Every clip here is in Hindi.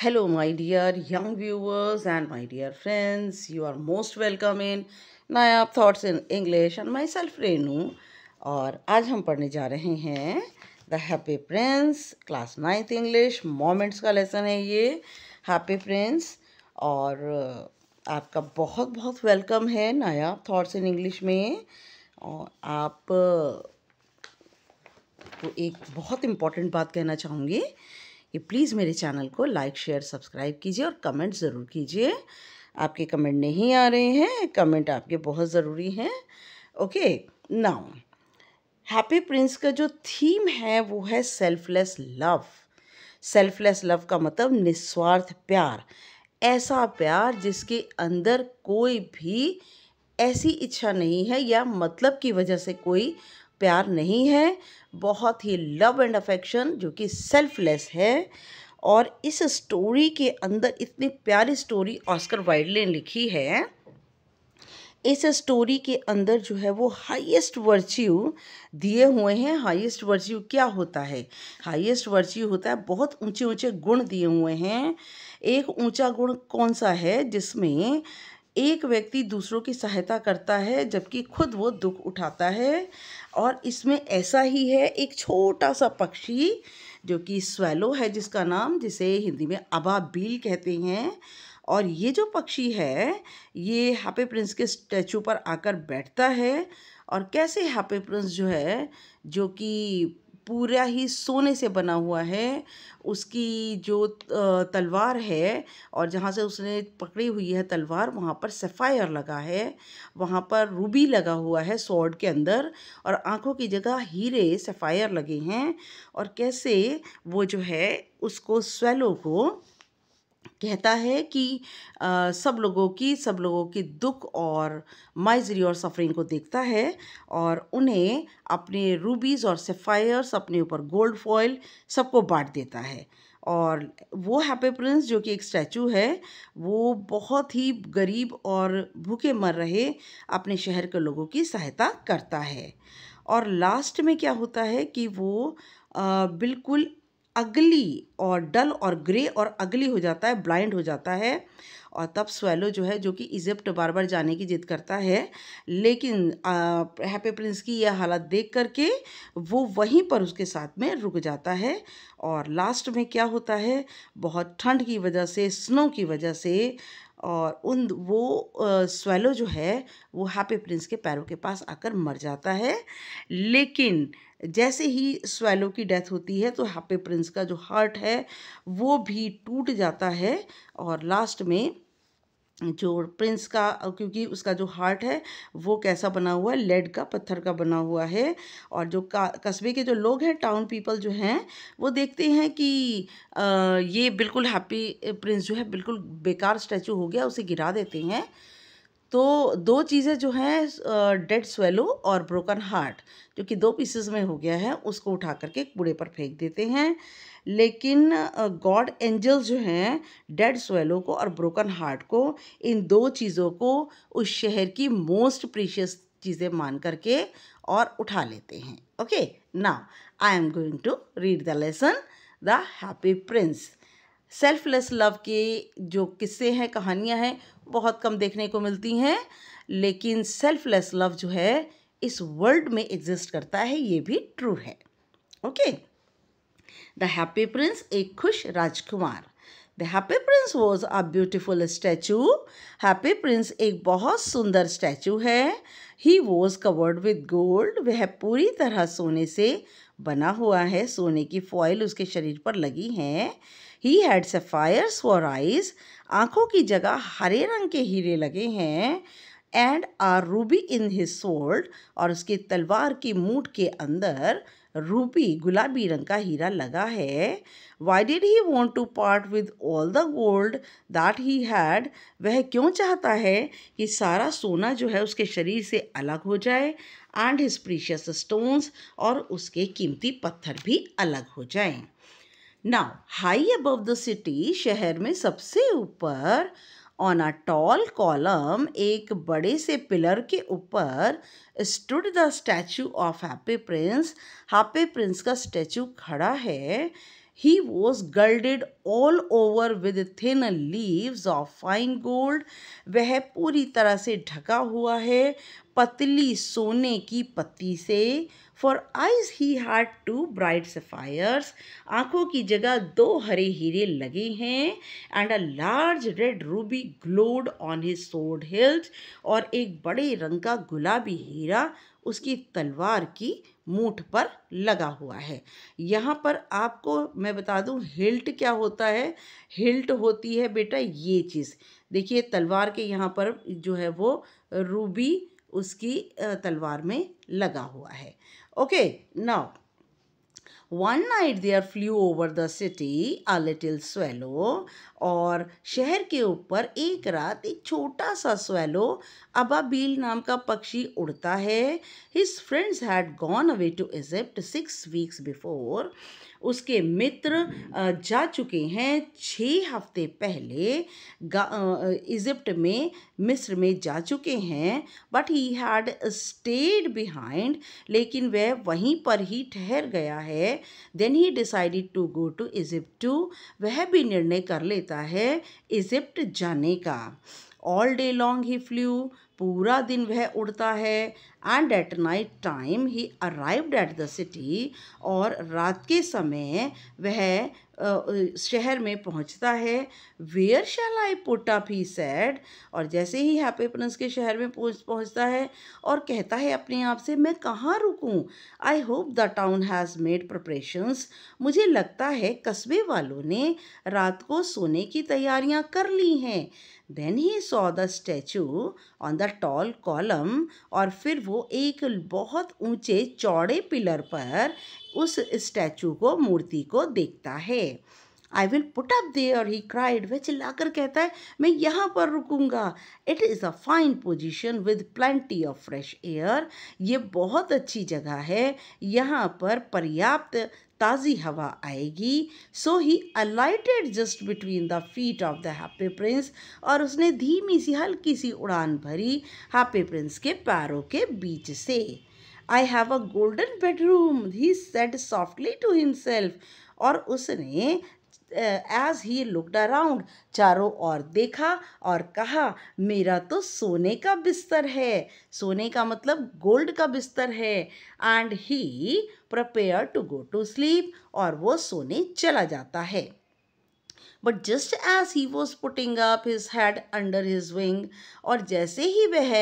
Hello, my dear young viewers and my dear friends. You are most welcome in Nayab Thoughts in English and myself Renu. और आज हम पढ़ने जा रहे हैं the happy Prince class 9th English moments का लेसन है ये हैप्पी प्रिंस। और आपका बहुत बहुत वेलकम है नायाब थॉट्स इन इंग्लिश में। और आप को एक बहुत इम्पॉर्टेंट बात कहना चाहूँगी कि प्लीज़ मेरे चैनल को लाइक शेयर सब्सक्राइब कीजिए और कमेंट ज़रूर कीजिए। आपके कमेंट नहीं आ रहे हैं, कमेंट आपके बहुत ज़रूरी हैं। ओके, नाउ हैप्पी प्रिंस का जो थीम है वो है सेल्फलेस लव। सेल्फलेस लव का मतलब निस्वार्थ प्यार, ऐसा प्यार जिसके अंदर कोई भी ऐसी इच्छा नहीं है या मतलब की वजह से कोई प्यार नहीं है। बहुत ही लव एंड अफेक्शन जो कि सेल्फलेस है। और इस स्टोरी के अंदर इतनी प्यारी स्टोरी ऑस्कर वाइल्ड ने लिखी है। इस स्टोरी के अंदर जो है वो हाईएस्ट वर्च्यू दिए हुए हैं। हाईएस्ट वर्च्यू क्या होता है? हाईएस्ट वर्च्यू होता है बहुत ऊंचे ऊंचे गुण दिए हुए हैं। एक ऊंचा गुण कौन सा है? जिसमें एक व्यक्ति दूसरों की सहायता करता है जबकि खुद वो दुख उठाता है। और इसमें ऐसा ही है, एक छोटा सा पक्षी जो कि स्वैलो है जिसका नाम, जिसे हिंदी में अबाबील कहते हैं। और ये जो पक्षी है ये हैप्पी प्रिंस के स्टैचू पर आकर बैठता है। और कैसे हैप्पी प्रिंस जो है, जो कि पूरा ही सोने से बना हुआ है, उसकी जो तलवार है और जहाँ से उसने पकड़ी हुई है तलवार वहाँ पर सफ़ायर लगा है, वहाँ पर रूबी लगा हुआ है स्वॉर्ड के अंदर, और आँखों की जगह हीरे सफ़ायर लगे हैं। और कैसे वो जो है उसको स्वेलो को कहता है कि सब लोगों की दुख और माइजरी और सफरिंग को देखता है और उन्हें अपने रूबीज़ और सफ़ायर्स, अपने ऊपर गोल्ड फॉयल सबको बांट देता है। और वो हैप्पी प्रिंस जो कि एक स्टैचू है, वो बहुत ही गरीब और भूखे मर रहे अपने शहर के लोगों की सहायता करता है। और लास्ट में क्या होता है कि वो बिल्कुल अगली और डल और ग्रे और अगली हो जाता है, ब्लाइंड हो जाता है। और तब स्वेलो जो है, जो कि इजिप्ट बार बार जाने की जिद करता है, लेकिन हैप्पी प्रिंस की यह हालत देख करके वो वहीं पर उसके साथ में रुक जाता है। और लास्ट में क्या होता है, बहुत ठंड की वजह से, स्नो की वजह से, और स्वेलो जो है वो हैप्पी प्रिंस के पैरों के पास आकर मर जाता है। लेकिन जैसे ही स्वेलो की डेथ होती है तो हैप्पी प्रिंस का जो हार्ट है वो भी टूट जाता है। और लास्ट में जो प्रिंस का, क्योंकि उसका जो हार्ट है वो कैसा बना हुआ है, लेड का, पत्थर का बना हुआ है। और जो कस्बे के जो लोग हैं, टाउन पीपल जो हैं, वो देखते हैं कि ये बिल्कुल हैप्पी प्रिंस जो है बिल्कुल बेकार स्टैचू हो गया, उसे गिरा देते हैं। तो दो चीज़ें जो हैं, डेड स्वेलो और ब्रोकन हार्ट, जो कि दो पीसेस में हो गया है, उसको उठा करके कूड़े पर फेंक देते हैं। लेकिन गॉड एंजल्स जो हैं डेड स्वेलो को और ब्रोकन हार्ट को, इन दो चीज़ों को उस शहर की मोस्ट प्रीशियस चीज़ें मान करके और उठा लेते हैं। Okay, now I am going to read the lesson the happy prince. Selfless love के जो किस्से हैं, कहानियाँ हैं, बहुत कम देखने को मिलती हैं। लेकिन सेल्फलेस लव जो है इस वर्ल्ड में एग्जिस्ट करता है, ये भी ट्रू है। ओके, द हैप्पी प्रिंस, एक खुश राजकुमार। The happy prince was a beautiful statue. Happy prince एक बहुत सुंदर स्टैचू है। He was covered with gold, वह पूरी तरह सोने से बना हुआ है, सोने की फॉइल उसके शरीर पर लगी है। He had sapphires for eyes, आँखों की जगह हरे रंग के हीरे लगे हैं। And a ruby in his sword, और उसकी तलवार की मूठ के अंदर रूबी, गुलाबी रंग का हीरा लगा है। Why did he want to part with all the gold that he had, वह क्यों चाहता है कि सारा सोना जो है उसके शरीर से अलग हो जाए। एंड हिज प्रीशियस स्टोन्स, और उसके कीमती पत्थर भी अलग हो जाएं। Now high above the city, शहर में सबसे ऊपर, ऑन अ टॉल कॉलम, एक बड़े से पिलर के ऊपर, stood the statue of happy prince, happy Prince का स्टैचू खड़ा है। He was girded all over with thin leaves of fine gold. वह पूरी तरह से ढका हुआ है पतली सोने की पत्ती से. For eyes he had 2 bright sapphires. आंखों की जगह 2 हरे हीरे लगे हैं. And a large red ruby glowed on his sword hilt. और एक बड़े रंग का गुलाबी हीरा उसकी तलवार की मूठ पर लगा हुआ है. यहाँ पर आपको मैं बता दूँ हिल्ट क्या होता है. हिल्ट होती है बेटा ये चीज़. देखिए तलवार के यहाँ पर जो है वो रूबी उसकी तलवार में लगा हुआ है. Okay now One night there flew over the city a little swallow. और शहर के ऊपर एक रात एक छोटा सा swallow अबाबील नाम का पक्षी उड़ता है. His friends had gone away to Egypt 6 weeks before. उसके मित्र जा चुके हैं 6 हफ्ते पहले इजिप्ट में मिस्र में जा चुके हैं. But he had stayed behind. लेकिन वह वहीं पर ही ठहर गया है. Then he decided to go to Egypt too. वह भी निर्णय कर लेता है इजिप्ट जाने का. All day long he flew. पूरा दिन वह उड़ता है. And at night time he arrived at the city. और रात के समय वह शहर में पहुंचता है. Where shall I put up he said. और जैसे ही हैप्पी प्रिंस के शहर में पहुंचता है और कहता है अपने आप से मैं कहाँ रुकूं. I hope the town has made preparations. मुझे लगता है कस्बे वालों ने रात को सोने की तैयारियां कर ली हैं. Then he saw the statue on the tall column. और फिर वो एक बहुत ऊंचे चौड़े पिलर पर उस स्टैचू को मूर्ति को देखता है. I will put up there, he cried. वह चिल्लाकर कहता है मैं यहाँ पर रुकूंगा. It is a fine position with plenty of fresh air. ये बहुत अच्छी जगह है. यहाँ पर पर्याप्त ताज़ी हवा आएगी. So he alighted just between the feet of the happy prince. और उसने धीमी सी हल्की सी उड़ान भरी हैप्पी प्रिंस के पैरों के बीच से. I have a golden bedroom, he said softly to himself. और उसने एज ही लुकड अराउंड चारों ओर देखा और कहा मेरा तो सोने का बिस्तर है. सोने का मतलब गोल्ड का बिस्तर है. And he prepare to go to sleep. और वो सोने चला जाता है. But just as he was putting up his head under his wing. और जैसे ही वह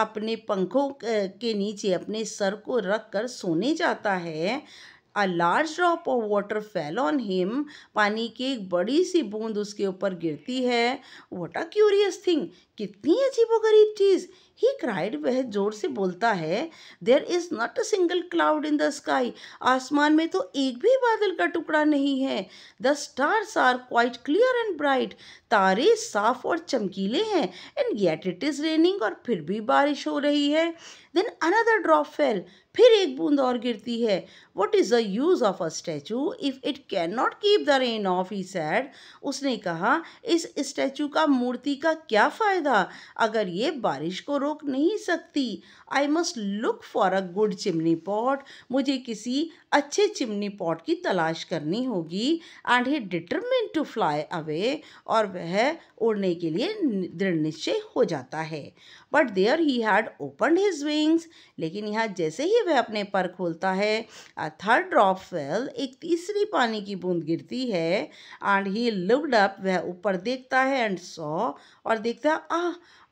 अपने पंखों के नीचे अपने सर को रख कर सोने जाता है. A large drop of water fell on him. पानी की एक बड़ी सी बूंद उसके ऊपर गिरती है. What a curious thing. कितनी अजीबोगरीब चीज़. He cried. वह जोर से बोलता है. There is not a single cloud in the sky. आसमान में तो एक भी बादल का टुकड़ा नहीं है. The stars are quite clear and bright. तारे साफ और चमकीले हैं. And yet it is raining. और फिर भी बारिश हो रही है. Then another drop fell. फिर एक बूंद और गिरती है. What is the use of a statue if it cannot keep the rain off, he said. उसने कहा इस स्टैचू का मूर्ति का क्या फ़ायदा अगर ये बारिश को रोक नहीं सकती. I must look for a good chimney pot. मुझे किसी अच्छे चिमनी पॉट की तलाश करनी होगी. And he determined to fly away. और वह उड़ने के लिए दृढ़ निश्चय हो जाता है. But there he had opened his wings. लेकिन यहाँ जैसे ही वह अपने पर खोलता है a third drop fell. एक तीसरी पानी की बूंद गिरती है. And he looked up. वह ऊपर देखता है and saw. और देखता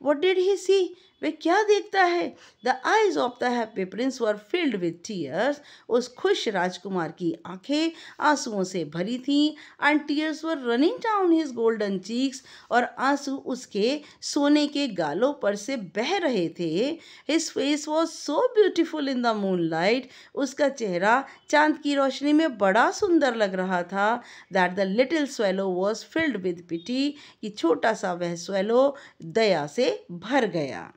what did he see? वह क्या देखता है. The eyes of the happy prince were filled with tears. उस खुश राजकुमार की आंखें आंसुओं से भरी थीं. And tears were running down his golden cheeks. और आंसू उसके सोने के गालों पर से बह रहे थे. His face was so beautiful in the moonlight. उसका चेहरा चांद की रोशनी में बड़ा सुंदर लग रहा था. That the little swallow was filled with pity. कि छोटा सा वह swallow दया से भर गया.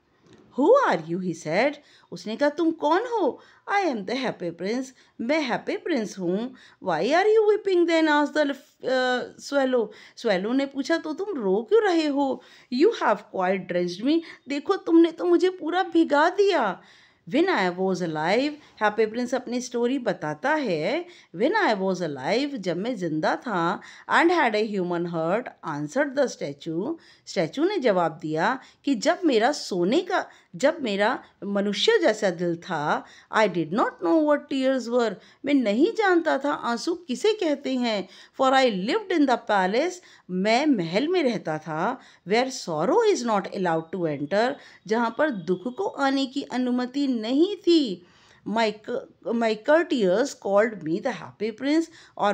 Who are you? he said. उसने कहा तुम कौन हो. I am the happy prince. मैं हैप्पी प्रिंस हूँ. Why are you weeping then? asked the swallow. swallow ने पूछा तो तुम रो क्यों रहे हो. You have quite drenched me. देखो तुमने तो मुझे पूरा भिगा दिया. When I was alive, happy Prince अपनी स्टोरी बताता है, When I was alive, जब मैं जिंदा था, and had a human heart, answered the statue, statue ने जवाब दिया कि जब मेरा मनुष्य जैसा दिल था, I did not know what tears were, मैं नहीं जानता था आंसू किसे कहते हैं, for I lived in the palace, मैं महल में रहता था, where sorrow is not allowed to enter, जहाँ पर दुख को आने की अनुमति नहीं थी। My courtiers called me the happy prince, और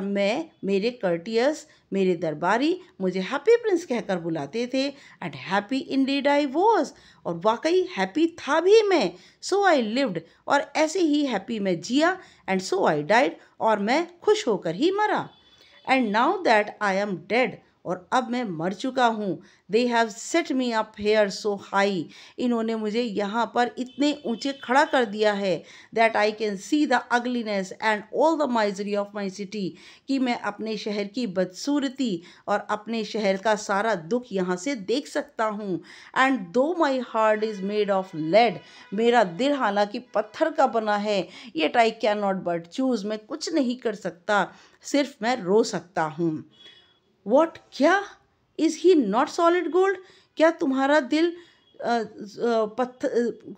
मेरे दरबारी मुझे हैप्पी प्रिंस कहकर बुलाते थे। And happy Indeed I was, और वाकई हैप्पी था भी मैं। सो आई लिव्ड, और ऐसे ही हैप्पी मैं जिया। एंड सो आई डाइड, और मैं खुश होकर ही मरा। And now that I am dead, और अब मैं मर चुका हूँ। They have set me up here so high, इन्होंने मुझे यहाँ पर इतने ऊंचे खड़ा कर दिया है। That I can see the ugliness and all the misery of my city, कि मैं अपने शहर की बदसूरती और अपने शहर का सारा दुख यहाँ से देख सकता हूँ। And though my heart is made of lead, मेरा दिल हालांकि पत्थर का बना है। Yet I can not but choose, मैं कुछ नहीं कर सकता, सिर्फ मैं रो सकता हूँ। वॉट, क्या? Is he not solid gold, क्या तुम्हारा दिल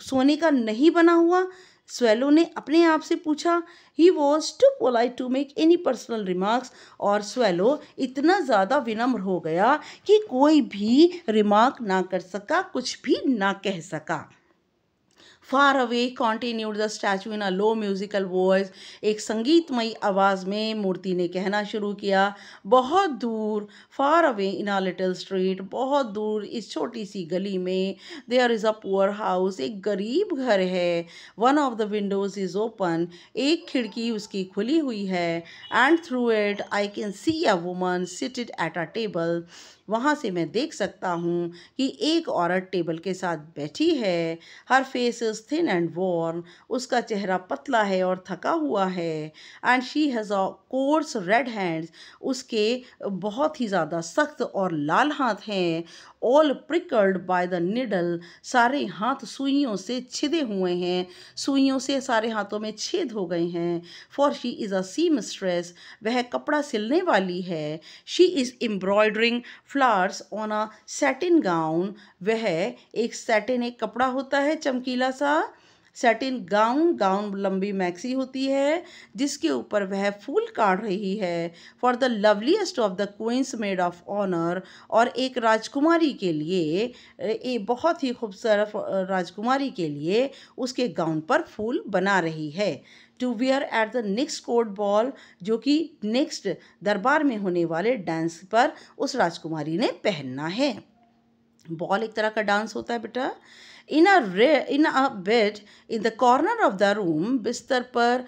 सोने का नहीं बना हुआ? स्वेलो ने अपने आप से पूछा। He was too polite to make any personal remarks, और स्वेलो इतना ज़्यादा विनम्र हो गया कि कोई भी रिमार्क ना कर सका, कुछ भी ना कह सका। Far away continued the statue in a low musical voice, एक संगीतमयी आवाज़ में मूर्ति ने कहना शुरू किया। बहुत दूर, far away in a little street, बहुत दूर इस छोटी सी गली में, there is a poor house, एक गरीब घर है। One of the windows is open, एक खिड़की उसकी खुली हुई है। And through it I can see a woman seated at a table, वहाँ से मैं देख सकता हूँ कि एक औरत टेबल के साथ बैठी है। Her face is thin and worn, उसका चेहरा पतला है और थका हुआ है। And she has a coarse red hands, उसके बहुत ही ज़्यादा सख्त और लाल हाथ हैं। All pricked by the needle, सारे हाथ सुइयों से छिदे हुए हैं, सुइयों से सारे हाथों में छेद हो गए हैं। For she is a seamstress, वह कपड़ा सिलने वाली है। She is embroidering flowers on a satin gown, वह एक कपड़ा होता है चमकीला सा, सैटिन गाउन लंबी मैक्सी होती है जिसके ऊपर वह फूल काट रही है। For the loveliest of the queen's maid of honour, और एक राजकुमारी के लिए, एक बहुत ही खूबसूरत राजकुमारी के लिए उसके गाउन पर फूल बना रही है। To wear at the next court ball, जो कि नेक्स्ट दरबार में होने वाले डांस पर उस राजकुमारी ने पहनना है। बॉल एक तरह का डांस होता है बेटा। In a bed in the corner of the room, बिस्तर पर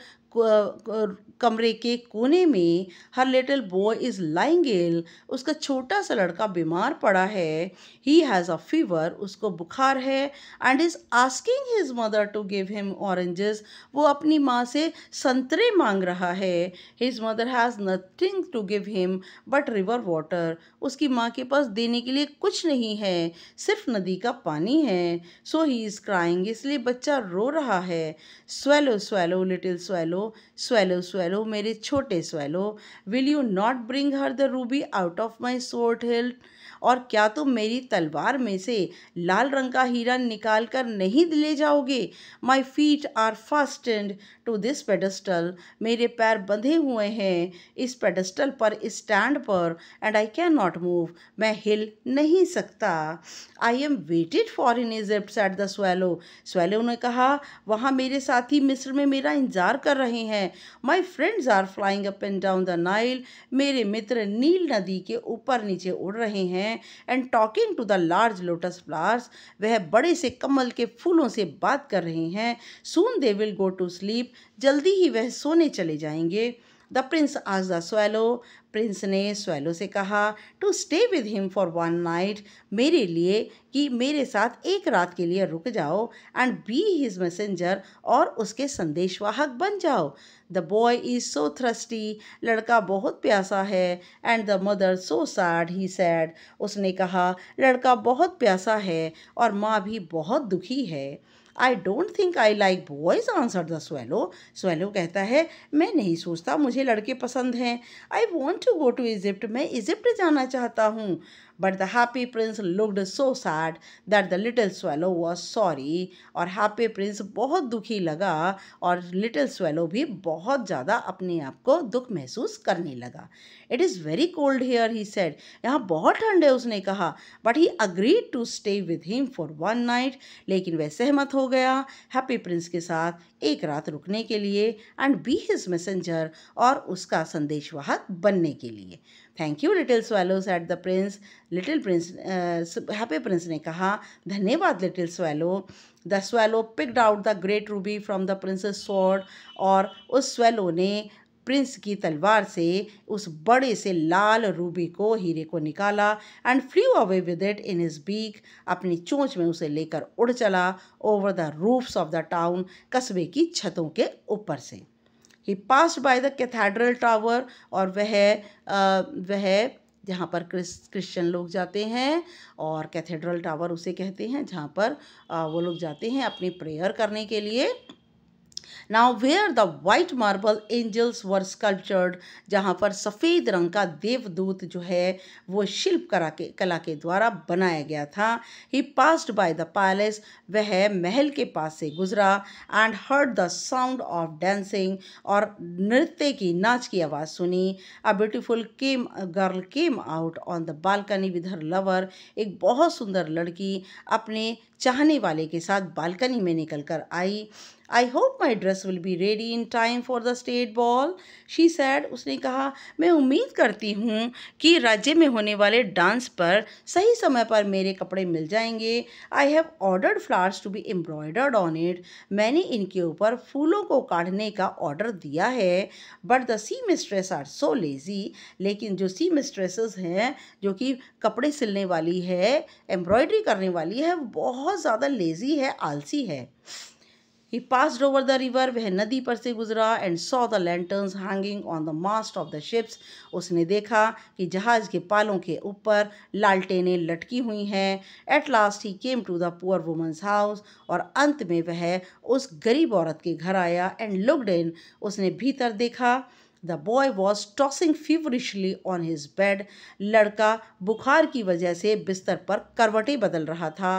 कमरे के कोने में, her little boy is lying ill, उसका छोटा सा लड़का बीमार पड़ा है। ही हैज़ अ फीवर, उसको बुखार है। And is asking his mother to give him oranges, वो अपनी माँ से संतरे मांग रहा है। His mother has nothing to give him but river water, उसकी माँ के पास देने के लिए कुछ नहीं है, सिर्फ नदी का पानी है। सो ही इज़ क्राइंग, इसलिए बच्चा रो रहा है। Swallow swallow little swallow, swallow swallow मेरे छोटे swallow, will you not bring her the Ruby out of my sword hilt, और क्या तुम मेरी तलवार में से लाल रंग का हीरा निकाल कर नहीं ले जाओगे? My feet are fastened to this pedestal, मेरे पैर बंधे हुए हैं इस पेडस्टल पर, इस स्टैंड पर। And I can not move, मैं हिल नहीं सकता। I am waited for in Egypt said the swallow, swallow ने कहा वहाँ मेरे साथी मिस्र में मेरा इंतजार कर रहे हैं। My friends are flying up and down the Nile, मेरे मित्र नील नदी के ऊपर नीचे उड़ रहे हैं। And talking to the large lotus flowers, वह बड़े से कमल के फूलों से बात कर रहे हैं। Soon they will go to sleep, जल्दी ही वह सोने चले जाएंगे। द प्रिंस आज द स्वेलो, प्रिंस ने स्वेलो से कहा to stay with him for one night, मेरे लिए कि मेरे साथ एक रात के लिए रुक जाओ। एंड बी हिज मैसेंजर, और उसके संदेशवाहक बन जाओ। The boy is so thirsty, लड़का बहुत प्यासा है। And the mother so sad, he sad, उसने कहा लड़का बहुत प्यासा है और माँ भी बहुत दुखी है। I don't think I like boys, answered the swallow. Swallow कहता है, मैं नहीं सोचता मुझे लड़के पसंद हैं। I want to go to Egypt, मैं इजिप्ट जाना चाहता हूँ। But the happy prince looked so sad that the little swallow was sorry. और हैप्पी प्रिंस बहुत दुखी लगा और लिटिल स्वेलो भी बहुत ज़्यादा अपने आप को दुख महसूस करने लगा। It is very cold here, he said, यहाँ बहुत ठंड है, उसने कहा। But he agreed to stay with him for one night, लेकिन वह सहमत हो गया हैप्पी प्रिंस के साथ एक रात रुकने के लिए, एंड बी हिज मैसेंजर, और उसका संदेशवाहक बनने के लिए। Thank you little swallow, said the prince. Little Prince happy prince ने कहा, धन्यवाद little swallow. The swallow picked out the great Ruby from the princess sword, और उस स्वेलो ने प्रिंस की तलवार से उस बड़े से लाल रूबी को, हीरे को निकाला, and flew away with it in his beak, अपनी चोंच में उसे लेकर उड़ चला over the roofs of the town, कस्बे की छतों के ऊपर से। He passed by the cathedral tower, और वह जहाँ पर क्रिश्चियन लोग जाते हैं, और कैथेड्रल टावर उसे कहते हैं जहाँ पर वो लोग जाते हैं अपनी प्रेयर करने के लिए। Now where the white marble angels were sculptured, जहाँ पर सफ़ेद रंग का देवदूत जो है वो शिल्प कला के द्वारा बनाया गया था। ही पास्ड बाय द पैलेस, वह महल के पास से गुजरा, and heard the sound of dancing, और नृत्य की, नाच की आवाज़ सुनी। A beautiful girl came out on the balcony with her lover, एक बहुत सुंदर लड़की अपने चाहने वाले के साथ बालकनी में निकल कर आई। I hope my dress will be ready in time for the state ball, she said, उसने कहा, मैं उम्मीद करती हूँ कि राज्य में होने वाले डांस पर सही समय पर मेरे कपड़े मिल जाएंगे। I have ordered flowers to be embroidered on it, मैंने इनके ऊपर फूलों को काढ़ने का ऑर्डर दिया है। But the seamstress are so lazy, लेकिन जो सी मिस्ट्रेसेस हैं, जो कि कपड़े सिलने वाली है, एम्ब्रॉयडरी करने वाली है, वो बहुत ज़्यादा लेजी है, आलसी है। He passed over the river, वह नदी पर से गुजरा, and saw the lanterns hanging on the mast of the ships, उसने देखा कि जहाज के पालों के ऊपर लालटेनें लटकी हुई हैं। At last he came to the poor woman's house, और अंत में वह उस गरीब औरत के घर आया, and looked in, उसने भीतर देखा। The boy was tossing feverishly on his bed, लड़का बुखार की वजह से बिस्तर पर करवटें बदल रहा था।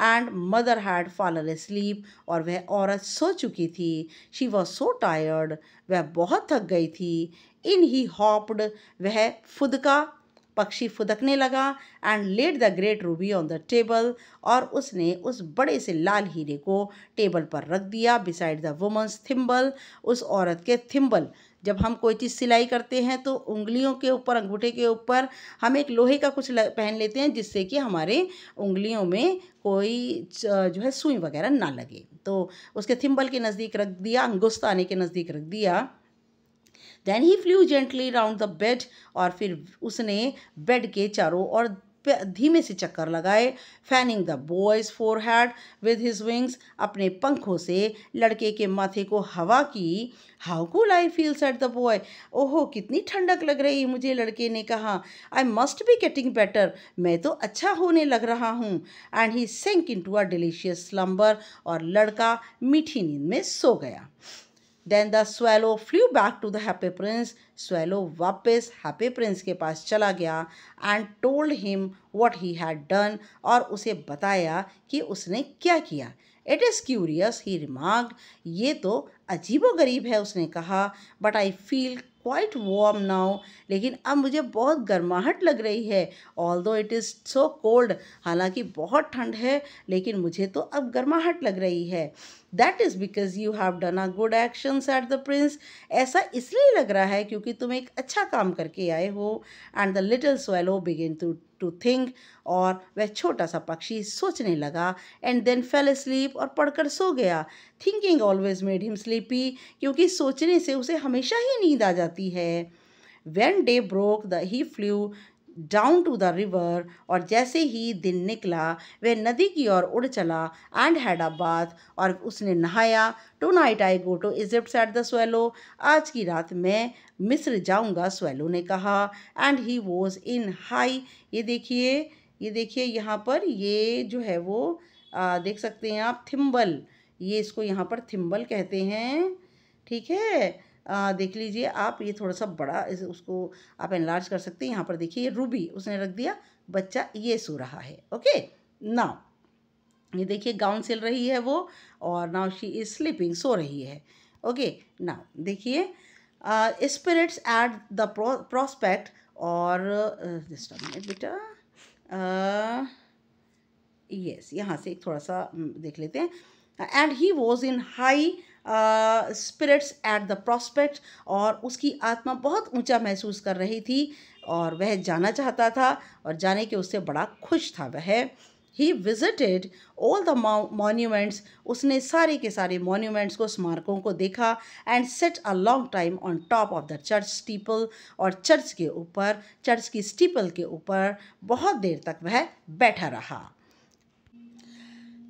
And mother had fallen asleep, और वह औरत सो चुकी थी। She was so tired, वह बहुत थक गई थी। In he hopped, वह फुदका, पक्षी फुदकने लगा, and laid the great ruby on the table, और उसने उस बड़े से लाल हीरे को टेबल पर रख दिया, बिसाइड द वुमन्स थिम्बल, उस औरत के थिम्बल। जब हम कोई चीज़ सिलाई करते हैं तो उंगलियों के ऊपर, अंगूठे के ऊपर हम एक लोहे का कुछ पहन लेते हैं, जिससे कि हमारे उंगलियों में कोई जो है सुई वगैरह ना लगे। तो उसके थिम्बल के नज़दीक रख दिया, अंगुस्ताने के नज़दीक रख दिया। Then he flew gently round the bed, और फिर उसने बेड के चारों ओर धीमे से चक्कर लगाए। Fanning the boys forehead with his wings, अपने पंखों से लड़के के माथे को हवा की। How cool I feel, said the boy, ओहो कितनी ठंडक लग रही है मुझे, लड़के ने कहा। I must be getting better, मैं तो अच्छा होने लग रहा हूँ। एंड ही सेंक इन टू अ डिलीशियस स्लम्बर, और लड़का मीठी नींद में सो गया। Then the swallow flew back to the happy prince. Swallow वापस happy prince के पास चला गया, and told him what he had done, और उसे बताया कि उसने क्या किया। It is curious, he remarked, ये तो अजीबोगरीब है, उसने कहा। But I feel quite warm now, लेकिन अब मुझे बहुत गर्माहट लग रही है। Although it is so cold, हालांकि बहुत ठंड है, लेकिन मुझे तो अब गर्माहट लग रही है। That is because you have done a good action, said the prince. ऐसा इसलिए लग रहा है क्योंकि तुम एक अच्छा काम करके आए हो। And the little swallow began to think, और वह छोटा सा पक्षी सोचने लगा। And then fell asleep, और पढ़कर सो गया। Thinking always made him sleepy, क्योंकि सोचने से उसे हमेशा ही नींद आ जाती है। When day broke, he flew down to the river, और जैसे ही दिन निकला वह नदी की ओर उड़ चला। एंड हैड अ बाथ, और उसने नहाया। Tonight I go to Egypt, said the swallow, आज की रात मैं मिस्र जाऊंगा, स्वेलो ने कहा। And he was in high, ये देखिए यहाँ पर ये जो है वो देख सकते हैं आप, थिम्बल, ये इसको यहाँ पर थिम्बल कहते हैं, ठीक है। देख लीजिए आप, ये थोड़ा सा बड़ा उसको आप एनलार्ज कर सकते हैं। यहाँ पर देखिए ये रूबी उसने रख दिया, बच्चा ये सो रहा है। ओके, नाउ ये देखिए गाउन सिल रही है वो, और नाउ शी इज स्लीपिंग, सो रही है। ओके, नाउ देखिए स्पिरिट्स एट द प्रोस्पेक्ट, और जस्ट अ मिनट बेटा, यस यहाँ से एक थोड़ा सा देख लेते हैं। And he was in high spirits at the prospect, और उसकी आत्मा बहुत ऊंचा महसूस कर रही थी और वह जाना चाहता था, और जाने के उससे बड़ा खुश था वह। He visited all the monuments, उसने सारे के सारे मॉन्यूमेंट्स को, स्मारकों को देखा। And set a long time on top of the church steeple, और चर्च के ऊपर, चर्च की स्टीपल के ऊपर बहुत देर तक वह बैठा रहा।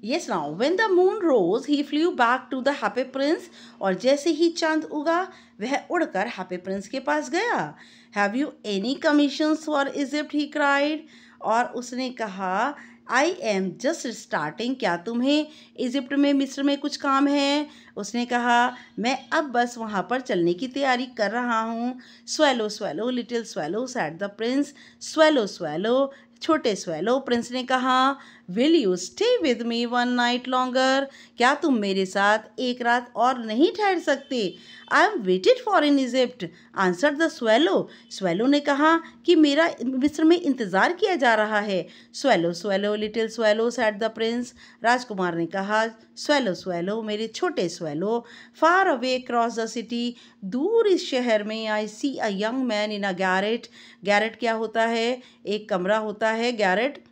Yes, now when the moon rose, he flew back to the happy prince, और जैसे ही चांद उगा वह उड़कर हैप्पी प्रिंस के पास गया। Have you any commissions for Egypt? he cried, और उसने कहा I am just starting, क्या तुम्हें इजिप्ट में, मिस्र में कुछ काम है? उसने कहा मैं अब बस वहाँ पर चलने की तैयारी कर रहा हूँ। Swallow, swallow, little swallow, said the prince. Swallow, swallow, छोटे स्वेलो, प्रिंस ने कहा। Will you stay with me one night longer, क्या तुम मेरे साथ एक रात और नहीं ठहर सकते? I am waited for in Egypt, answer the swallow, swallow ने कहा कि मेरा मिस्र में इंतज़ार किया जा रहा है। Swallow, swallow, little swallow, said the prince, राजकुमार ने कहा स्वेलो, स्वेलो, मेरे छोटे swallow. Far away cross the city, दूर इस शहर में, I see a young man in a garret, garret क्या होता है? एक कमरा होता है गैरेट,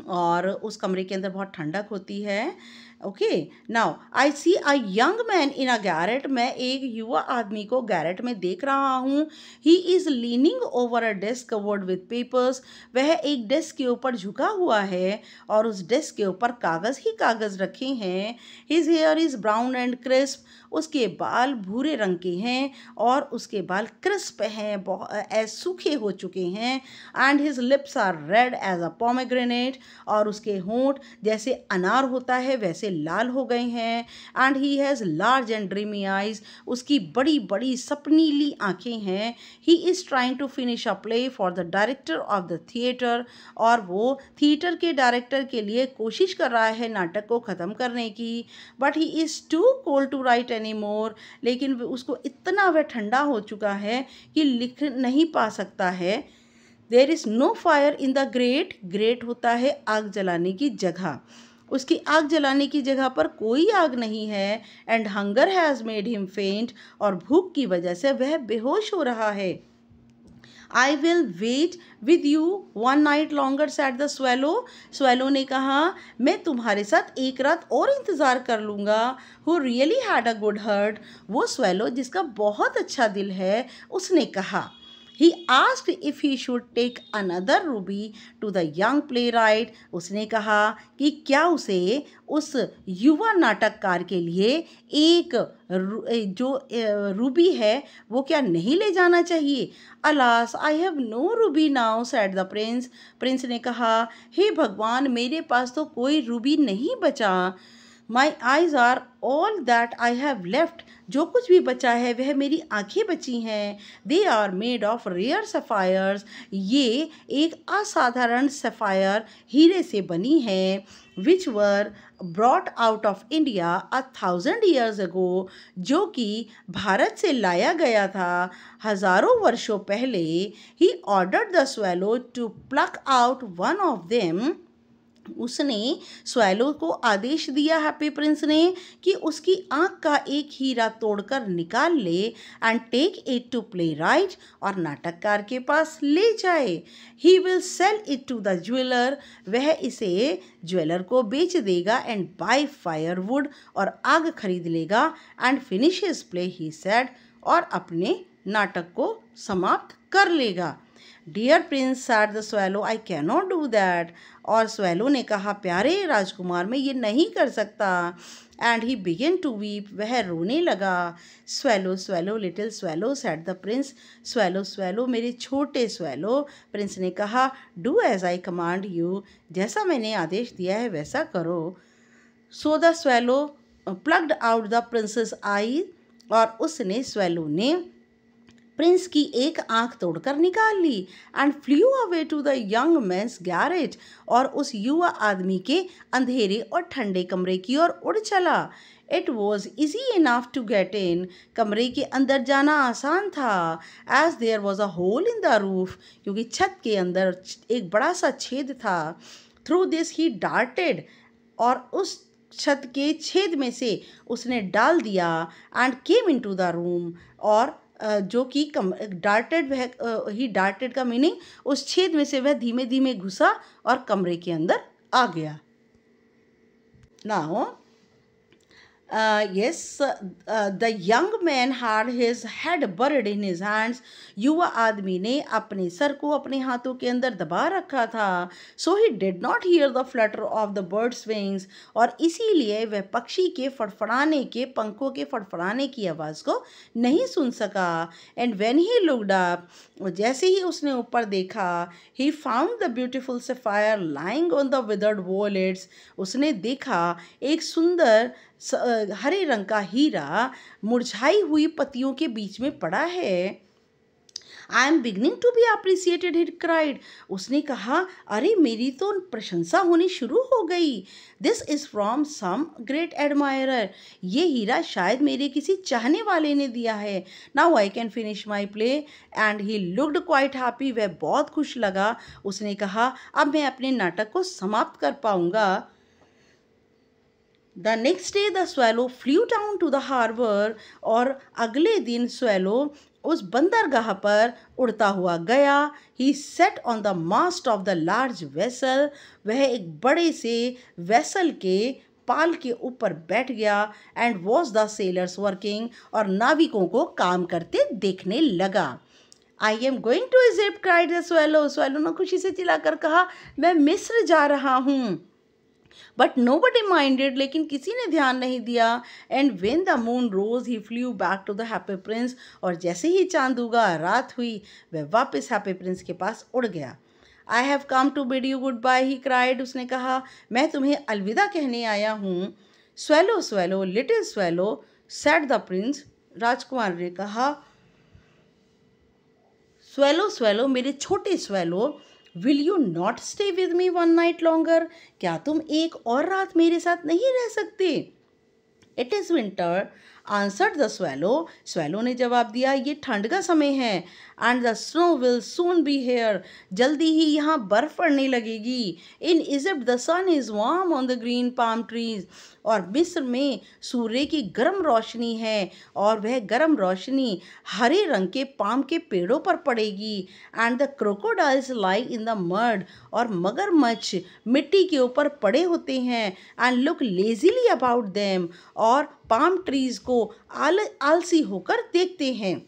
और उस कमरे के अंदर बहुत ठंडक होती है। Okay, now I see a young man in a garret, मैं एक युवा आदमी को गैरेट में देख रहा हूँ। He is leaning over a desk covered with papers, वह एक डेस्क के ऊपर झुका हुआ है और उस डेस्क के ऊपर कागज़ ही कागज़ रखे हैं। His here is brown and crisp, उसके बाल भूरे रंग के हैं और उसके बाल क्रिस्प हैं, बहुत सूखे हो चुके हैं। And his lips are red as a pomegranate, और उसके होंठ जैसे अनार होता है वैसे लाल हो गए हैं। And he has large and dreamy eyes, उसकी बड़ी बड़ी सपनीली आंखें हैं। He is trying to finish a play for the director of the theatre, और वो थिएटर के डायरेक्टर के लिए कोशिश कर रहा है नाटक को ख़त्म करने की। But he is too cold to write any more, लेकिन उसको इतना वह ठंडा हो चुका है कि लिख नहीं पा सकता है। There is no fire in the grate, grate होता है आग जलाने की जगह, उसकी आग जलाने की जगह पर कोई आग नहीं है। And hunger has made him फेंट, और भूख की वजह से वह बेहोश हो रहा है। I will wait with you one night longer, said the swallow, swallow ने कहा मैं तुम्हारे साथ एक रात और इंतज़ार कर लूँगा। Who really had a good heart, वो स्वेलो जिसका बहुत अच्छा दिल है, उसने कहा। He asked if he should take another ruby to the young playwright, उसने कहा कि क्या उसे उस युवा नाटककार के लिए एक जो रूबी है वो क्या नहीं ले जाना चाहिए? Alas I have no ruby now, said the prince, prince ने कहा हे भगवान, मेरे पास तो कोई रूबी नहीं बचा। My eyes are all that I have left, जो कुछ भी बचा है वह मेरी आंखें बची हैं। They are made of rare sapphires, ये एक असाधारण सफ़ायर हीरे से बनी है। Which were brought out of India 1000 years ago, जो कि भारत से लाया गया था हज़ारों वर्षों पहले। He ordered the swallow to pluck out one of them, उसने स्वेलो को आदेश दिया हैप्पी प्रिंस ने कि उसकी आंख का एक हीरा तोड़कर निकाल ले। And take it to playwright, और नाटककार के पास ले जाए। He will sell it to the jeweller, वह इसे ज्वेलर को बेच देगा। एंड बाय फायरवुड, और आग खरीद लेगा। And finish his play, he said, और अपने नाटक को समाप्त कर लेगा। Dear prince, said the swallow, I cannot do that, और स्वेलो ने कहा प्यारे राजकुमार मैं ये नहीं कर सकता। And he began to weep, वह रोने लगा। Swallow, swallow, little swallow, said the prince, swallow, swallow, मेरे छोटे स्वेलो, प्रिंस ने कहा do as I command you, जैसा मैंने आदेश दिया है वैसा करो। So the swallow plucked out the prince's eye, और उसने स्वेलो ने प्रिंस की एक आंख तोड़कर निकाल ली। And flew away to the young man's garret, और उस युवा आदमी के अंधेरे और ठंडे कमरे की ओर उड़ चला। It was easy enough to get in, कमरे के अंदर जाना आसान था। As there was a hole in the roof, क्योंकि छत के अंदर एक बड़ा सा छेद था। थ्रू दिस ही डार्टेड, और उस छत के छेद में से उसने डाल दिया। And came into the room, और जो कि डार्टेड, वह ही डार्टेड का मीनिंग उस छेद में से वह धीमे धीमे घुसा और कमरे के अंदर आ गया। Now the young man had his head buried in his hands, युवा आदमी ने अपने सर को अपने हाथों के अंदर दबा रखा था। So he did not hear the flutter of the bird's wings, और इसीलिए वह पक्षी के फड़फड़ाने के, पंखों के फड़फड़ाने की आवाज़ को नहीं सुन सका। And when he looked up, जैसे ही उसने ऊपर देखा, he found the beautiful sapphire lying on the withered wallets, उसने देखा एक सुंदर हरे रंग का हीरा मुरझाई हुई पत्तियों के बीच में पड़ा है। I am beginning to be appreciated, he cried, उसने कहा, अरे मेरी तो प्रशंसा होनी शुरू हो गई। This is from some great admirer, ये हीरा शायद मेरे किसी चाहने वाले ने दिया है। Now I can finish my play, and he looked quite happy, वह बहुत खुश लगा। उसने कहा, अब मैं अपने नाटक को समाप्त कर पाऊंगा। The next day the swallow flew down to the harbour, और अगले दिन स्वेलो उस बंदरगाह पर उड़ता हुआ गया। He sat on the mast of the large vessel, वह एक बड़े से वेसल के पाल के ऊपर बैठ गया। And watch the sailors working, और नाविकों को काम करते देखने लगा। I am going to Egypt, cried the swallow, swallow ने खुशी से चिल्लाकर कहा, मैं मिस्र जा रहा हूँ। बट nobody minded, लेकिन किसी ने ध्यान नहीं दिया। And when the moon rose he flew back to the happy prince, और जैसे ही चांद उगा, रात हुई, वह वापस हैप्पी प्रिंस के पास उड़ गया। I have come to bid you goodbye, he cried, उसने कहा, मैं तुम्हें अलविदा कहने आया हूँ। Swallow, swallow, little swallow, said the prince, राजकुमार ने कहा, swallow, swallow, मेरे छोटे swallow, will you not stay with me one night longer, क्या तुम एक और रात मेरे साथ नहीं रह सकते? It is winter, answered the swallow, swallow ने जवाब दिया, ये ठंड का समय है। And the snow will soon be here, जल्दी ही यहाँ बर्फ पड़ने लगेगी। In Egypt the sun is warm on the green palm trees, और मिस्र में सूर्य की गर्म रोशनी है, और वह गर्म रोशनी हरे रंग के पाम के पेड़ों पर पड़ेगी। And the crocodiles lie in the mud, और मगरमच्छ मिट्टी के ऊपर पड़े होते हैं। And look lazily about them, और पाम ट्रीज को आलसी होकर देखते हैं।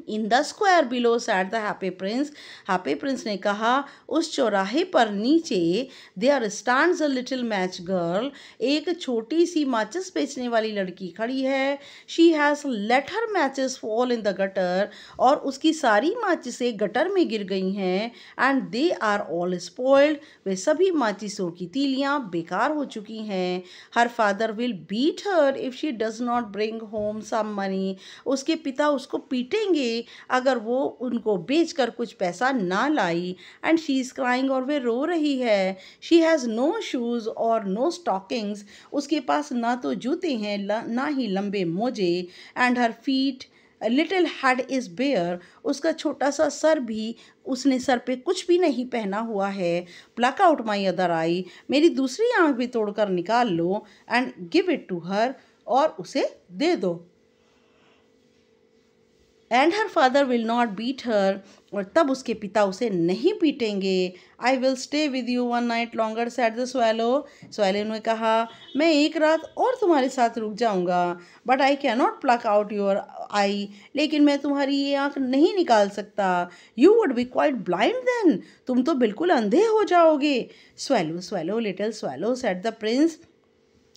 In the square below said the happy prince, happy prince ने कहा, उस चौराहे पर नीचे there stands a little match girl, एक छोटी सी माचिस बेचने वाली लड़की खड़ी है। She has let her matches fall in the gutter, और उसकी सारी माचिसें गटर में गिर गई हैं। And they are all spoiled, वे सभी माचिसों की तीलियाँ बेकार हो चुकी हैं। Her father will beat her if she does not bring home some money, उसके पिता उसको पीटेंगे अगर वो उनको बेचकर कुछ पैसा ना लाई। एंड शी इज़ क्राइंग, और वे रो रही है। शी हैज़ नो शूज़ और नो स्टॉकिंग्स, उसके पास ना तो जूते हैं ना ही लंबे मोजे। And her feet little head is bare, उसका छोटा सा सर भी, उसने सर पे कुछ भी नहीं पहना हुआ है। Pluck out my other eye, मेरी दूसरी आंख भी तोड़कर निकाल लो। And give it to her, और उसे दे दो। And her father will not beat her, और तब उसके पिता उसे नहीं पीटेंगे। I will stay with you one night longer said the swallow, swallow ने कहा, मैं एक रात और तुम्हारे साथ रुक जाऊंगा। But I can not pluck out your eye, लेकिन मैं तुम्हारी ये आँख नहीं निकाल सकता। You would be quite blind then, तुम तो बिल्कुल अंधे हो जाओगे। Swallow swallow little swallow said the prince,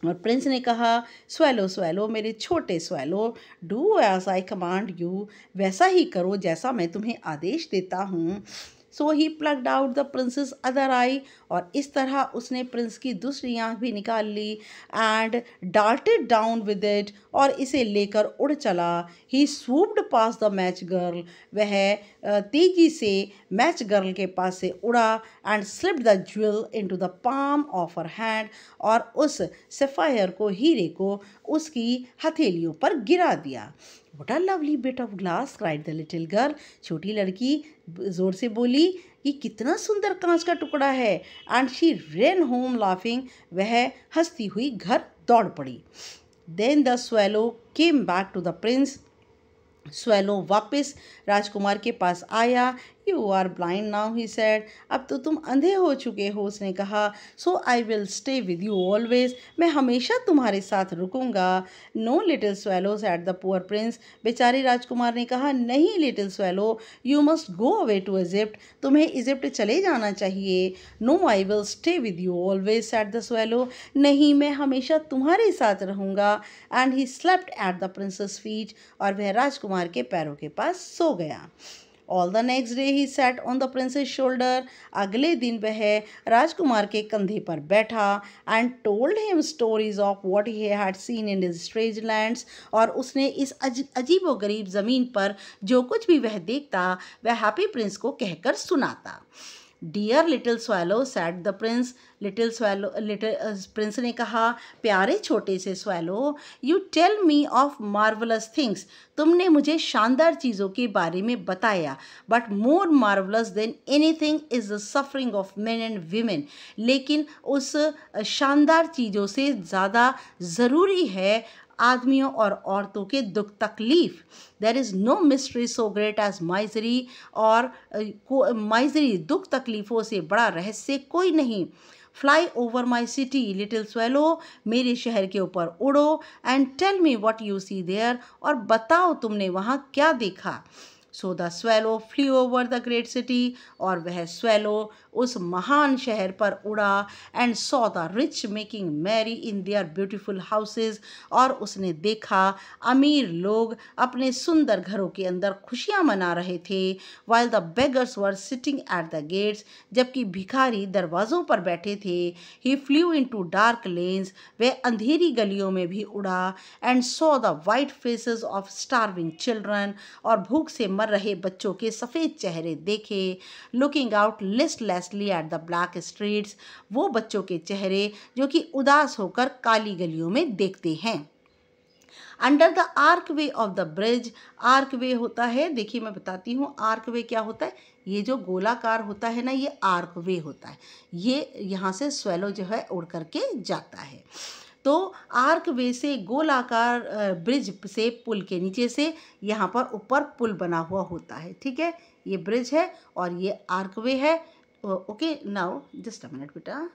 और प्रिंस ने कहा, स्वेलो स्वेलो मेरे छोटे swallow, do as I command you, वैसा ही करो जैसा मैं तुम्हें आदेश देता हूँ। So he plucked out the prince's other आई, और इस तरह उसने प्रिंस की दूसरी आंख भी निकाल ली, and darted down with it, और इसे लेकर उड़ चला। ही स्वूप्ड पास द मैच गर्ल, वह तेजी से मैच गर्ल के पास से उड़ा, and slipped the jewel into the palm of her hand, और उस सफ़ायर को, हीरे को उसकी हथेलियों पर गिरा दिया। What a lovely bit of glass, cried the little girl. छोटी लड़की जोर से बोली, ये कितना सुंदर कांच का टुकड़ा है। And she ran home laughing, वह हंसती हुई घर दौड़ पड़ी। Then the swallow came back to the prince. Swallow वापस राजकुमार के पास आया। You are blind now, he said, अब तो तुम अंधे हो चुके हो, उसने कहा। So I will stay with you always, मैं हमेशा तुम्हारे साथ रुकूंगा। No little swallow, said the poor prince, बेचारे राजकुमार ने कहा, नहीं little swallow, you must go away to Egypt, तुम्हें इजिप्ट चले जाना चाहिए। No I will stay with you always, said the swallow, नहीं, मैं हमेशा तुम्हारे साथ रहूँगा। And he slept at the princess feet, और वह राजकुमार के पैरों के पास सो गया। All the next day he sat on the prince's shoulder, अगले दिन वह राजकुमार के कंधे पर बैठा। And told him stories of what he had seen in his strange lands, और उसने इस अजीबो गरीब ज़मीन पर जो कुछ भी वह देखता वह हैप्पी प्रिंस को कहकर सुनाता। Dear little swallow, said the prince, little prince ने कहा, प्यारे छोटे से swallow, you tell me of marvellous things, तुमने मुझे शानदार चीज़ों के बारे में बताया। But more marvellous than anything is the suffering of men and women, लेकिन उस शानदार चीज़ों से ज़्यादा ज़रूरी है आदमियों और औरतों के दुख तकलीफ। There is no mystery so great as misery, और माइजरी दुख तकलीफ़ों से बड़ा रहस्य कोई नहीं। Fly over my city little swallow, मेरे शहर के ऊपर उड़ो। And tell me what you see there, और बताओ तुमने वहाँ क्या देखा। So the swallow flew over the great city, और वह स्वेलो उस महान शहर पर उड़ा। And saw the rich making merry in their beautiful houses, और उसने देखा अमीर लोग अपने सुंदर घरों के अंदर खुशियाँ मना रहे थे। While the beggars were sitting at the gates, जबकि भिखारी दरवाज़ों पर बैठे थे। He flew into dark lanes, वह अंधेरी गलियों में भी उड़ा। And saw the white faces of starving children, और भूख से मर रहे बच्चों के सफ़ेद चेहरे देखे। Looking out listlessly at the black streets, वो बच्चों के चेहरे जो कि उदास होकर काली गलियों में देखते हैं। Under the archway of the bridge, archway होता है, देखिए मैं बताती हूँ आर्क वे क्या होता है। ये जो गोलाकार होता है ना, ये आर्क वे होता है। ये यहाँ से स्वेलो जो है उड़ करके जाता है। तो आर्क वे से गोलाकार ब्रिज से, पुल के नीचे से यहाँ पर ऊपर पुल बना हुआ होता है, ठीक है। ये ब्रिज है और ये आर्क वे है। Okay, now just a minute बेटा।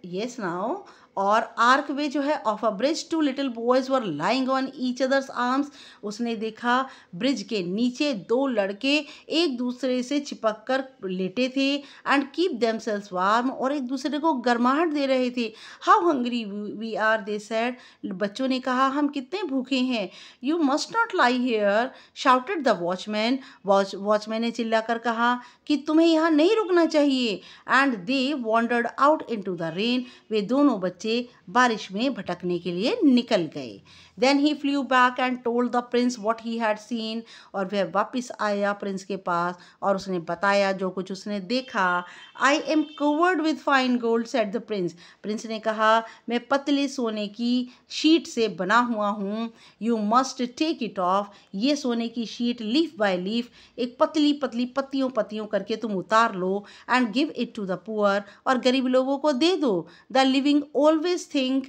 Yes, now, और आर्क वे जो है of a bridge, two little boys were lying on each other's arms, उसने देखा ब्रिज के नीचे दो लड़के एक दूसरे से चिपक कर लेटे थे। एंड कीप देमसेल्व्स वार्म, और एक दूसरे को गर्माहट दे रहे थे। How hungry we are, they said, बच्चों ने कहा हम कितने भूखे हैं। You must not lie here, shouted the watchman, watchman ने चिल्लाकर कहा कि तुम्हें यहाँ नहीं रुकना चाहिए। And they wandered out into the rain, वे दोनों बच्चे बारिश में भटकने के लिए निकल गए। Then he flew back and told the prince what he had seen, और वह वापस आया प्रिंस के पास और उसने बताया जो कुछ उसने देखा। I am covered with fine gold, said the prince, prince ने कहा मैं पतले सोने की शीट से बना हुआ हूँ। You must take it off, ये सोने की शीट लीफ बाय लीफ, एक पतली पतली पत्तियों पत्तियों करके तुम उतार लो। And give it to the poor, और गरीब लोगों को दे दो। The living always think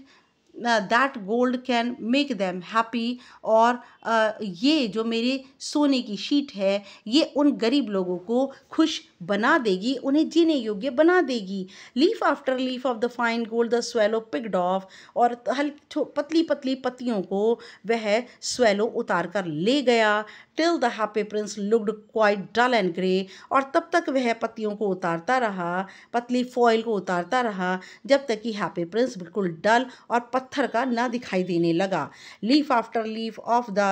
that gold can make them happy, और ये जो मेरे सोने की शीट है ये उन गरीब लोगों को खुश बना देगी, उन्हें जीने योग्य बना देगी। Leaf after leaf of the fine gold the swallow picked of, और पतली पतली पत्तियों को वह स्वेलो उतार कर ले गया। Till the happy prince looked quite dull and grey, और तब तक वह पत्तियों को उतारता रहा, पतली फॉइल को उतारता रहा, जब तक कि हैप्पी प्रिंस बिल्कुल डल और पत्थर का ना दिखाई देने लगा। Leaf after leaf of the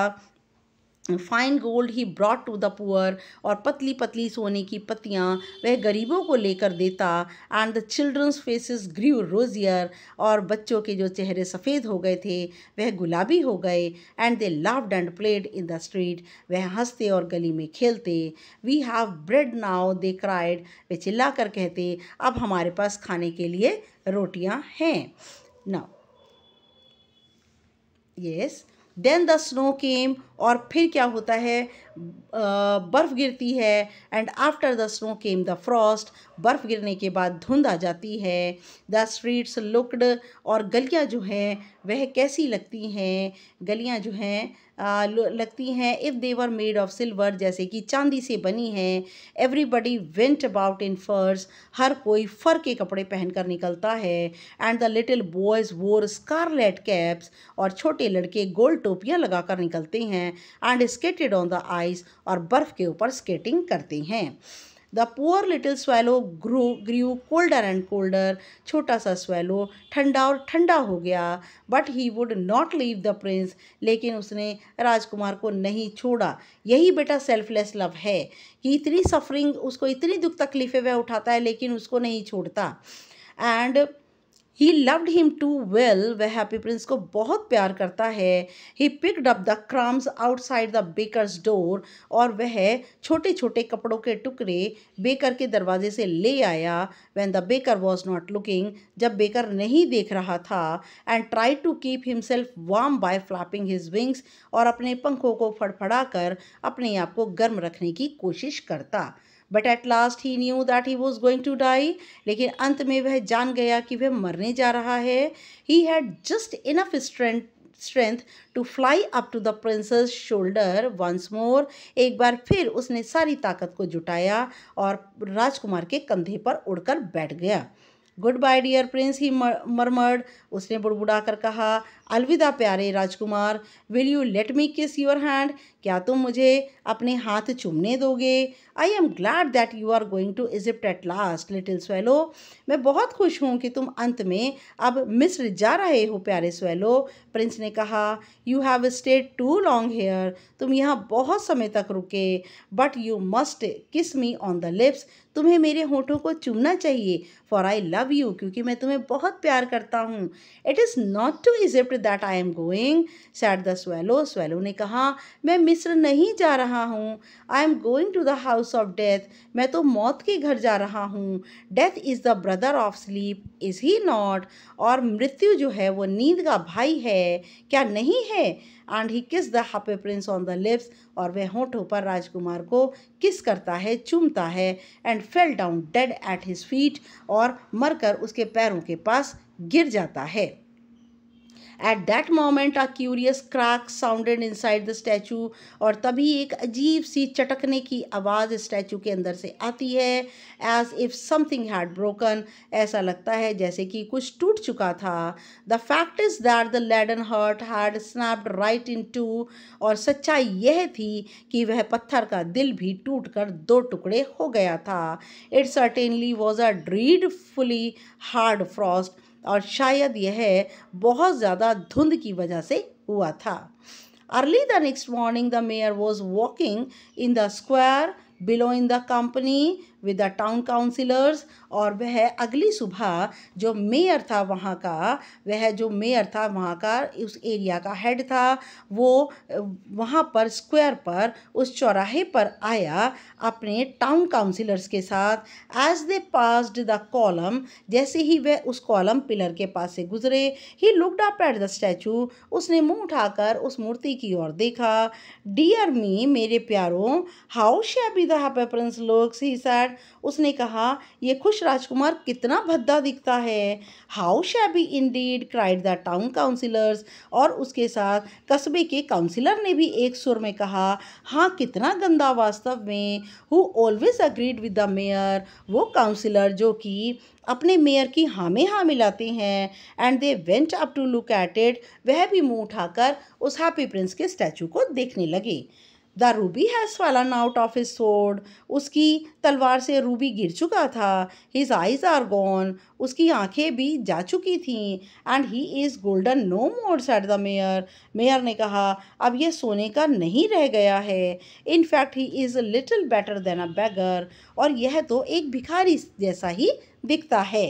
fine gold he brought to the poor, और पतली पतली सोने की पत्तियाँ वह गरीबों को लेकर देता। एंड द चिल्ड्रंस फेसेस ग्रू रोजियर, और बच्चों के जो चेहरे सफ़ेद हो गए थे वह गुलाबी हो गए। And they laughed and played in the street, वह हंसते और गली में खेलते। We have bread now they cried, वे चिल्ला कर कहते अब हमारे पास खाने के लिए रोटियां हैं। Now yes, then the snow came, और फिर क्या होता है, बर्फ़ गिरती है। And after the snow came the frost, बर्फ़ गिरने के बाद धुंध आ जाती है। द स्ट्रीट्स लुक्ड, और गलियाँ जो हैं वह कैसी लगती हैं, गलियाँ जो हैं लगती हैं if they were made of silver, जैसे कि चांदी से बनी हैं। एवरीबडी वेंट अबाउट इन फर्स, हर कोई फर के कपड़े पहनकर निकलता है। And the little boys wore scarlet caps, और छोटे लड़के गोल्ड टोपियाँ लगाकर निकलते हैं। And skated on the ice, और बर्फ़ के ऊपर स्केटिंग करते हैं। The poor little swallow grew colder and colder, छोटा सा स्वेलो ठंडा और ठंडा हो गया। But he would not leave the prince, लेकिन उसने राजकुमार को नहीं छोड़ा। यही बेटा सेल्फलेस लव है कि इतनी सफरिंग, उसको इतनी दुख तकलीफ़ें वह उठाता है लेकिन उसको नहीं छोड़ता। And he loved him too well, वह हैप्पी प्रिंस को बहुत प्यार करता है। He picked up the crumbs outside the baker's door, और वह छोटे छोटे कपड़ों के टुकड़े बेकर के दरवाजे से ले आया। When the baker was not looking, जब बेकर नहीं देख रहा था। And try to keep himself warm by flapping his wings, और अपने पंखों को फड़फड़ा कर अपने आप को गर्म रखने की कोशिश करता। But at last he knew that he was going to die, लेकिन अंत में वह जान गया कि वह मरने जा रहा है। He had just enough strength to fly up to the prince's shoulder once more, एक बार फिर उसने सारी ताकत को जुटाया और राजकुमार के कंधे पर उड़कर बैठ गया। Goodbye dear prince, he murmured, उसने बुड़बुड़ा कर कहा। अलविदा प्यारे राजकुमार। Will you let me kiss your hand, क्या तुम मुझे अपने हाथ चूमने दोगे। I am glad that you are going to Egypt at last little swallow, मैं बहुत खुश हूँ कि तुम अंत में अब मिस्र जा रहे हो प्यारे स्वेलो। प्रिंस ने कहा। You have stayed too long here, तुम यहाँ बहुत समय तक रुके। बट यू मस्ट किस मी ऑन द लिप्स, तुम्हें मेरे होठों को चूमना चाहिए। फॉर आई लव यू, क्योंकि मैं तुम्हें बहुत प्यार करता हूँ। It is not to Egypt that I am going, said the swallow, swallow ने कहा मैं मिस्र नहीं जा रहा हूँ। I am going to the house of death, मैं तो मौत के घर जा रहा हूँ। Death is the brother of sleep, is he not, और मृत्यु जो है वो नींद का भाई है, क्या नहीं है। एंड ही किस the happy Prince on the lips, और वह होठों पर राजकुमार को किस करता है, चूमता है। And fell down dead at his feet, और मरकर उसके पैरों के पास गिर जाता है। At that moment a curious crack sounded inside the statue, और तभी एक अजीब सी चटकने की आवाज़ स्टैचू के अंदर से आती है। As if something had broken, ऐसा लगता है जैसे कि कुछ टूट चुका था। The fact is that the leaden heart had snapped right in two, और सच्चाई यह थी कि वह पत्थर का दिल भी टूट कर दो टुकड़े हो गया था। It certainly was a dreadfully hard frost, और शायद यह बहुत ज़्यादा धुंध की वजह से हुआ था। Early the next morning the mayor was walking in the square below in the company with the town councillors, और वह अगली सुबह जो मेयर था वहाँ का उस एरिया का हेड था, वो वहाँ पर स्क्वायर पर उस चौराहे पर आया अपने टाउन काउंसिलर्स के साथ। As they passed the column, जैसे ही वह उस कॉलम पिलर के पास से गुजरे, he looked up at the statue, उसने मुंह उठाकर उस मूर्ति की ओर देखा। डियर मी, मेरे प्यारों, how shabby the happy Prince looks, he said, sad, उसने कहा ये खुश राजकुमार कितना भद्दा दिखता है। How shabby Indeed, cried the town councillors, और उसके साथ कस्बे के काउंसिलर ने भी एक सुर में कहा, हाँ कितना गंदा वास्तव में। Who always agreed with the mayor, वो काउंसिलर जो कि अपने मेयर की हाँ में हाँ मिलाते हैं। And they went up to look at it, वह भी मुंह उठाकर उस हैप्पी प्रिंस के स्टैचू को देखने लगे। The Ruby has fallen out of his sword, उसकी तलवार से रूबी गिर चुका था। हिज आइज आर गॉन, उसकी आंखें भी जा चुकी थीं। And he is golden no more, said the mayor, mayor ने कहा अब यह सोने का नहीं रह गया है। In fact he is little better than a beggar, और यह तो एक भिखारी जैसा ही दिखता है।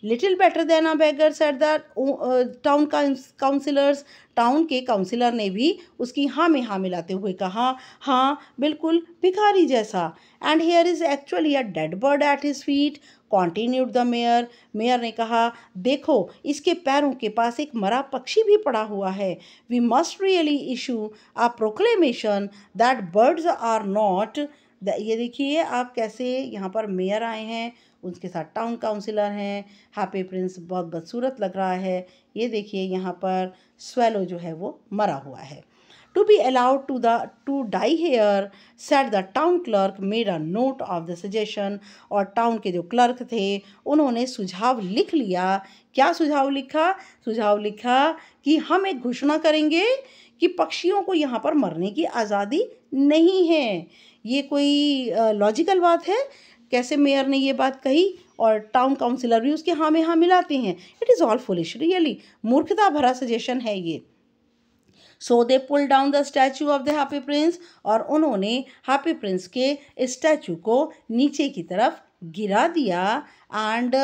Little better than a beggar, said the town councillors, town के काउंसिलर ने भी उसकी हाँ में हाँ मिलाते हुए कहा, हाँ बिल्कुल भिखारी जैसा। And here is actually a dead bird at his feet, continued the mayor, mayor ने कहा देखो इसके पैरों के पास एक मरा पक्षी भी पड़ा हुआ है। We must really issue a proclamation that birds are not, ये देखिए आप कैसे यहाँ पर मेयर आए हैं, उसके साथ टाउन काउंसिलर हैं। हैप्पी प्रिंस बहुत बदसूरत लग रहा है। ये देखिए यहाँ पर स्वेलो जो है वो मरा हुआ है। To be allowed to die here, said the town clerk made a note of the suggestion, और टाउन के जो क्लर्क थे उन्होंने सुझाव लिख लिया। क्या सुझाव लिखा? सुझाव लिखा कि हम एक घोषणा करेंगे कि पक्षियों को यहाँ पर मरने की आज़ादी नहीं है। ये कोई लॉजिकल बात है? कैसे मेयर ने ये बात कही और टाउन काउंसिलर भी उसके हाँ में हाँ मिलाते हैं? It is all foolish, really मूर्खता भरा सजेशन है ये। So they pull down the statue of the happy prince, और उन्होंने हैप्पी प्रिंस के स्टैचू को नीचे की तरफ गिरा दिया। And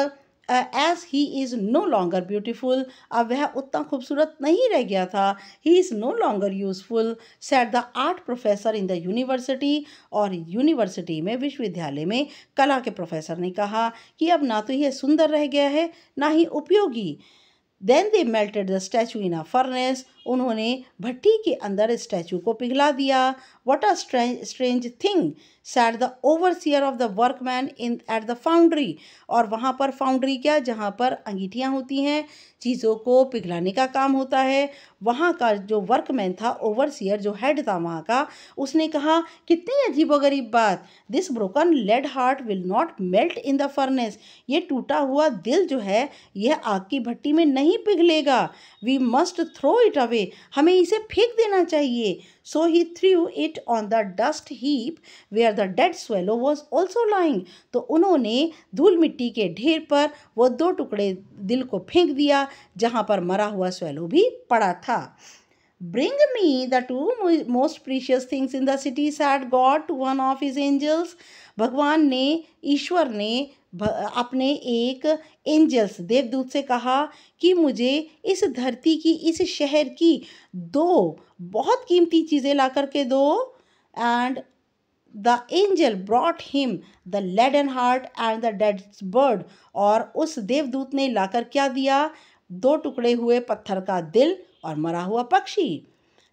as he is no longer beautiful, अब वह उतना खूबसूरत नहीं रह गया था। He is no longer useful, said the art professor in the university, और यूनिवर्सिटी में विश्वविद्यालय में कला के प्रोफेसर ने कहा कि अब ना तो यह सुंदर रह गया है ना ही उपयोगी। Then they melted the statue in a furnace, उन्होंने भट्टी के अंदर स्टैचू को पिघला दिया। What a strange thing, said the overseer of the workman in at the foundry, और वहाँ पर फाउंड्री क्या, जहाँ पर अंगीठियाँ होती हैं, चीज़ों को पिघलाने का काम होता है, वहाँ का जो वर्कमैन था, ओवरसियर जो हेड था वहाँ का, उसने कहा कितनी अजीबोगरीब बात, this broken lead heart will not melt in the furnace, ये टूटा हुआ दिल जो है यह आग की भट्टी में नहीं पिघलेगा। We must throw it away, हमें इसे फेंक देना चाहिए। So he threw it on the dust heap where the dead swallow was also lying, तो उन्होंने धूल मिट्टी के ढेर पर वो 2 टुकड़े दिल को फेंक दिया जहाँ पर मरा हुआ स्वेलो भी पड़ा था। Bring me the 2 most precious things in the city, said God to one of his angels. भगवान ने, ईश्वर ने अपने एक एंजल्स देवदूत से कहा कि मुझे इस धरती की, इस शहर की 2 बहुत कीमती चीज़ें ला कर के दो। And the angel brought him the leaden heart and the dead bird, और उस देवदूत ने लाकर क्या दिया? 2 टुकड़े हुए पत्थर का दिल और मरा हुआ पक्षी।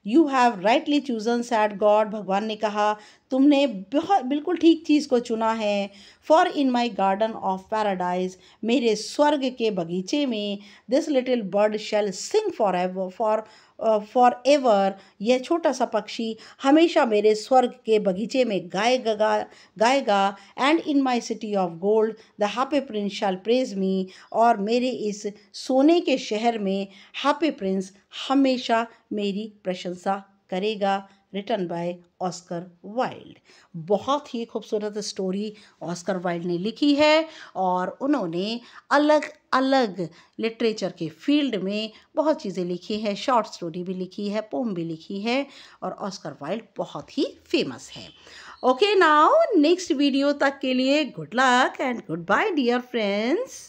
You have rightly chosen, sad God, भगवान ने कहा तुमने बिल्कुल ठीक चीज़ को चुना है। For in my garden of paradise, मेरे स्वर्ग के बगीचे में, this little bird shall sing for ever, यह छोटा सा पक्षी हमेशा मेरे स्वर्ग के बगीचे में गाएगा। And in my city of gold the happy prince shall praise me, और मेरे इस सोने के शहर में हैप्पी प्रिंस हमेशा मेरी प्रशंसा करेगा। Written by Oscar Wilde. बहुत ही खूबसूरत स्टोरी ऑस्कर वाइल्ड ने लिखी है, और उन्होंने अलग अलग लिटरेचर के फील्ड में बहुत चीज़ें लिखी हैं, शॉर्ट स्टोरी भी लिखी है, पोम भी लिखी है, और ऑस्कर वाइल्ड बहुत ही फेमस है। ओके, नाउ नेक्स्ट वीडियो तक के लिए good luck and goodbye dear friends.